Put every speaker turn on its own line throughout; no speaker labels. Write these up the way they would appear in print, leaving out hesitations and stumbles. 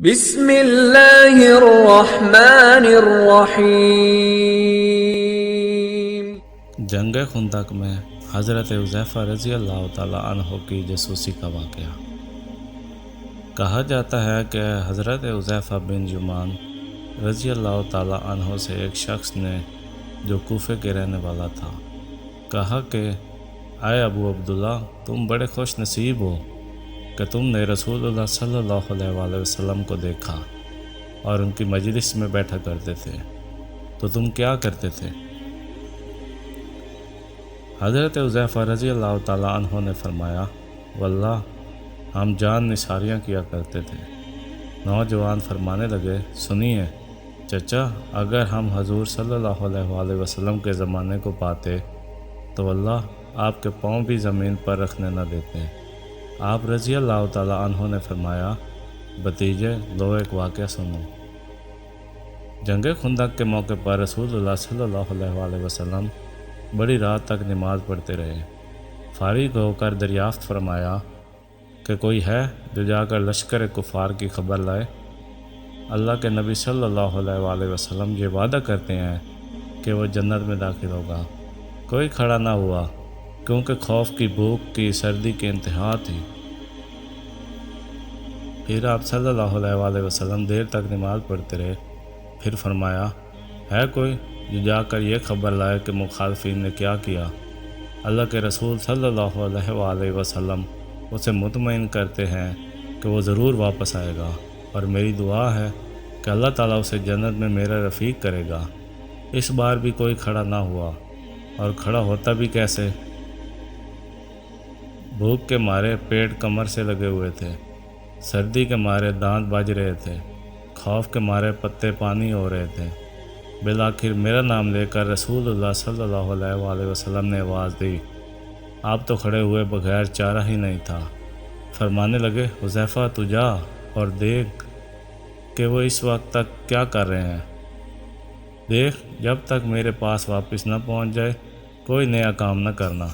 بسم اللہ الرحمن الرحیم۔
جنگ خندق میں حضرت حذیفہ رضی اللہ تعالی عنہ کی جاسوسی کا واقعہ۔ کہا جاتا ہے کہ حضرت حذیفہ بن یمان رضی اللہ تعالی عنہ سے ایک شخص نے جو کوفے کے رہنے والا تھا کہا کہ اے ابو عبداللہ، تم بڑے خوش نصیب ہو کہ تم نے رسول اللہ صلی اللہ علیہ وآلہ وسلم کو دیکھا اور ان کی مجلس میں بیٹھا کرتے تھے، تو تم کیا کرتے تھے؟ حضرت حذیفہ رضی اللہ تعالی عنہ نے فرمایا، واللہ ہم جان نثاریاں کیا کرتے تھے۔ نوجوان فرمانے لگے، سنیے چچا، اگر ہم حضور صلی اللہ علیہ وآلہ وسلم کے زمانے کو پاتے تو واللہ آپ کے پاؤں بھی زمین پر رکھنے نہ دیتے۔ آپ رضی اللہ تعالی عنہ نے فرمایا، بھتیجے لو ایک واقعہ سنو۔ جنگ خندق کے موقع پر رسول اللہ صلی اللہ علیہ وآلہ وسلم بڑی رات تک نماز پڑھتے رہے۔ فارغ ہو کر دریافت فرمایا کہ کوئی ہے جو جا کر لشکر کفار کی خبر لائے؟ اللہ کے نبی صلی اللہ علیہ وآلہ وسلم یہ وعدہ کرتے ہیں کہ وہ جنت میں داخل ہوگا۔ کوئی کھڑا نہ ہوا کیونکہ خوف کی، بھوک کی، سردی کی انتہا تھی۔ پھر آپ صلی اللہ علیہ وآلہ وسلم دیر تک نماز پڑھتے رہے۔ پھر فرمایا، ہے کوئی جو جا کر یہ خبر لائے کہ مخالفین نے کیا کیا؟ اللہ کے رسول صلی اللہ علیہ وآلہ وسلم اسے مطمئن کرتے ہیں کہ وہ ضرور واپس آئے گا، اور میری دعا ہے کہ اللہ تعالیٰ اسے جنت میں میرا رفیق کرے گا۔ اس بار بھی کوئی کھڑا نہ ہوا، اور کھڑا ہوتا بھی کیسے؟ بھوک کے مارے پیٹ کمر سے لگے ہوئے تھے، سردی کے مارے دانت بج رہے تھے، خوف کے مارے پتے پانی ہو رہے تھے۔ بالآخر میرا نام لے کر رسول اللہ صلی اللہ علیہ وآلہ وسلم نے آواز دی۔ آپ تو کھڑے ہوئے بغیر چارہ ہی نہیں تھا۔ فرمانے لگے، حذیفہ تو جا اور دیکھ کہ وہ اس وقت تک کیا کر رہے ہیں۔ دیکھ، جب تک میرے پاس واپس نہ پہنچ جائے کوئی نیا کام نہ کرنا۔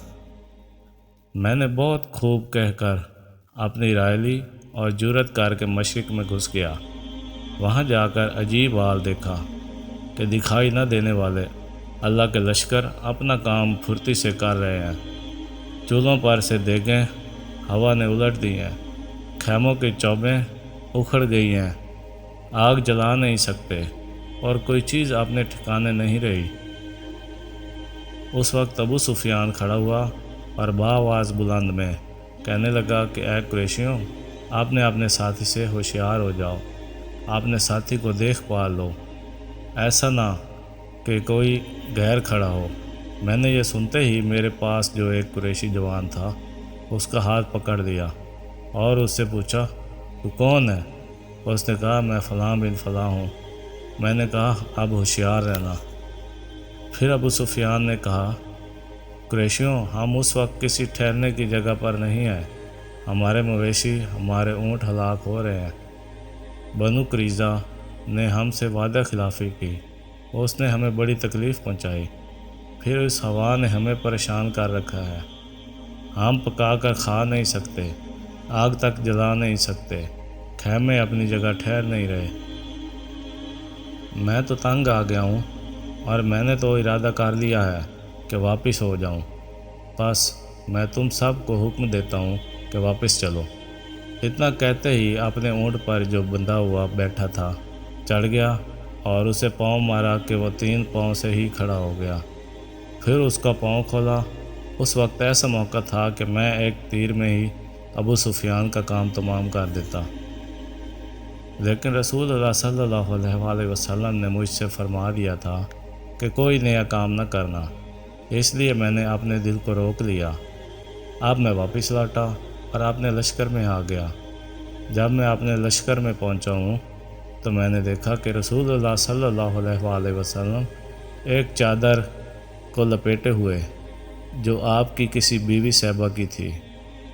میں نے بہت خوب کہہ کر اپنی رائے لی اور جرأت کر کے مشرق میں گھس گیا۔ وہاں جا کر عجیب حال دیکھا کہ دکھائی نہ دینے والے اللہ کے لشکر اپنا کام پھرتی سے کر رہے ہیں۔ چولہوں پر سے دیگیں ہوا نے الٹ دی ہیں، خیموں کی چوبیں اکھڑ گئی ہیں، آگ جلا نہیں سکتے اور کوئی چیز اپنے ٹھکانے نہیں رہی۔ اس وقت ابو سفیان کھڑا ہوا اور بآواز بلند میں کہنے لگا کہ اے قریشیوں، آپ نے اپنے ساتھی سے ہوشیار ہو جاؤ، اپنے ساتھی کو دیکھ پال لو، ایسا نہ کہ کوئی غیر کھڑا ہو۔ میں نے یہ سنتے ہی میرے پاس جو ایک قریشی جوان تھا اس کا ہاتھ پکڑ لیا اور اس سے پوچھا، تو کون ہے؟ اس نے کہا، میں فلاں بن فلاں ہوں۔ میں نے کہا، اب ہوشیار رہنا۔ پھر ابو سفیان نے کہا، قریشیوں، ہم اس وقت کسی ٹھہرنے کی جگہ پر نہیں ہیں، ہمارے مویشی، ہمارے اونٹ ہلاک ہو رہے ہیں۔ بنو قریظہ نے ہم سے وعدہ خلافی کی، اس نے ہمیں بڑی تکلیف پہنچائی، پھر اس ہوا نے ہمیں پریشان کر رکھا ہے۔ ہم پکا کر کھا نہیں سکتے، آگ تک جلا نہیں سکتے، خیمے اپنی جگہ ٹھہر نہیں رہے۔ میں تو تنگ آ گیا ہوں اور میں نے تو ارادہ کر لیا ہے کہ واپس ہو جاؤں۔ بس میں تم سب کو حکم دیتا ہوں کہ واپس چلو۔ اتنا کہتے ہی اپنے اونٹ پر جو بندھا ہوا بیٹھا تھا چڑھ گیا اور اسے پاؤں مارا کہ وہ 3 پاؤں سے ہی کھڑا ہو گیا۔ پھر اس کا پاؤں کھولا۔ اس وقت ایسا موقع تھا کہ میں ایک تیر میں ہی ابو سفیان کا کام تمام کر دیتا، لیکن رسول اللہ صلی اللہ علیہ وآلہ وسلم نے مجھ سے فرما دیا تھا کہ کوئی نیا کام نہ کرنا، اس لیے میں نے اپنے دل کو روک لیا۔ اب میں واپس لوٹا اور اپنے لشکر میں آ گیا۔ جب میں اپنے لشکر میں پہنچا ہوں تو میں نے دیکھا کہ رسول اللہ صلی اللہ علیہ وآلہ وسلم ایک چادر کو لپیٹے ہوئے جو آپ کی کسی بیوی صاحبہ کی تھی،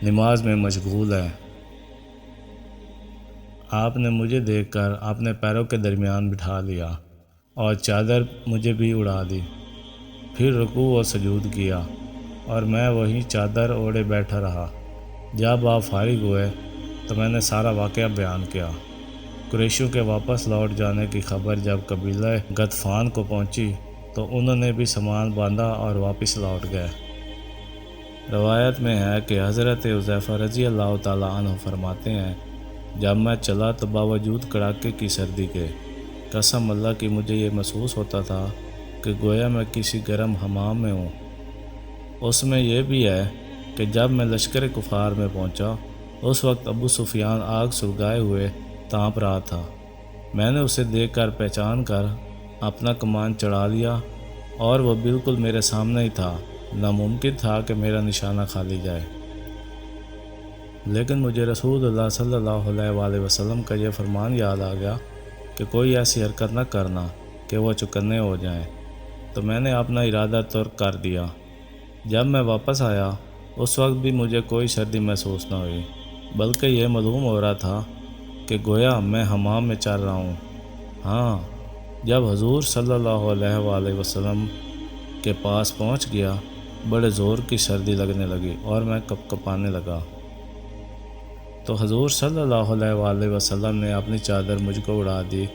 نماز میں مشغول ہے۔ آپ نے مجھے دیکھ کر اپنے پیروں کے درمیان بٹھا لیا اور چادر مجھے بھی اڑا دی، پھر رکوع و سجود کیا اور میں وہیں چادر اوڑھے بیٹھا رہا۔ جب آپ فارغ ہوئے تو میں نے سارا واقعہ بیان کیا۔ قریشیوں کے واپس لوٹ جانے کی خبر جب قبیلہ غطفان کو پہنچی تو انہوں نے بھی سامان باندھا اور واپس لوٹ گئے۔ روایت میں ہے کہ حضرت حذیفہ رضی اللہ تعالیٰ عنہ فرماتے ہیں، جب میں چلا تو باوجود کڑاکے کی سردی کے قسم اللہ کی مجھے یہ محسوس ہوتا تھا کہ گویا میں کسی گرم حمام میں ہوں۔ اس میں یہ بھی ہے کہ جب میں لشکر کفار میں پہنچا اس وقت ابو سفیان آگ سلگائے ہوئے تانپ رہا تھا۔ میں نے اسے دیکھ کر پہچان کر اپنا کمان چڑھا لیا اور وہ بالکل میرے سامنے ہی تھا۔ ناممکن تھا کہ میرا نشانہ خالی جائے، لیکن مجھے رسول اللہ صلی اللہ علیہ وآلہ وسلم کا یہ فرمان یاد آ گیا کہ کوئی ایسی حرکت نہ کرنا کہ وہ چکنے ہو جائیں، تو میں نے اپنا ارادہ ترک کر دیا۔ جب میں واپس آیا اس وقت بھی مجھے کوئی سردی محسوس نہ ہوئی، بلکہ یہ معلوم ہو رہا تھا کہ گویا میں حمام میں چل رہا ہوں۔ ہاں، جب حضور صلی اللہ علیہ وآلہ وسلم کے پاس پہنچ گیا بڑے زور کی سردی لگنے لگی اور میں کپ کپانے لگا، تو حضور صلی اللہ علیہ وآلہ وسلم نے اپنی چادر مجھ کو اڑا دی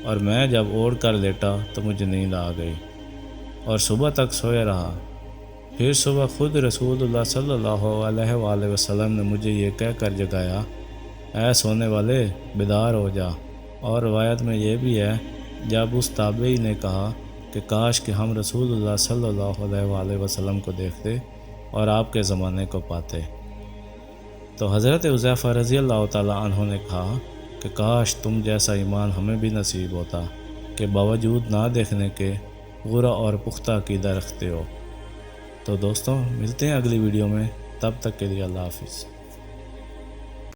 اور میں جب اوڑھ کر لیٹا تو مجھے نیند آ گئی اور صبح تک سویا رہا۔ پھر صبح خود رسول اللہ صلی اللہ علیہ وآلہ وسلم نے مجھے یہ کہہ کر جگایا، اے سونے والے بیدار ہو جا۔ اور روایت میں یہ بھی ہے جب اس تابعی نے کہا کہ کاش کہ ہم رسول اللہ صلی اللہ علیہ وآلہ وسلم کو دیکھتے اور آپ کے زمانے کو پاتے، تو حضرت حذیفہ رضی اللہ تعالیٰ عنہ نے کہا کہ کاش تم جیسا ایمان ہمیں بھی نصیب ہوتا کہ باوجود نہ دیکھنے کے غرہ اور پختہ عقیدہ رکھتے ہو۔ تو دوستوں، ملتے ہیں اگلی ویڈیو میں، تب تک کے لیے اللہ حافظ۔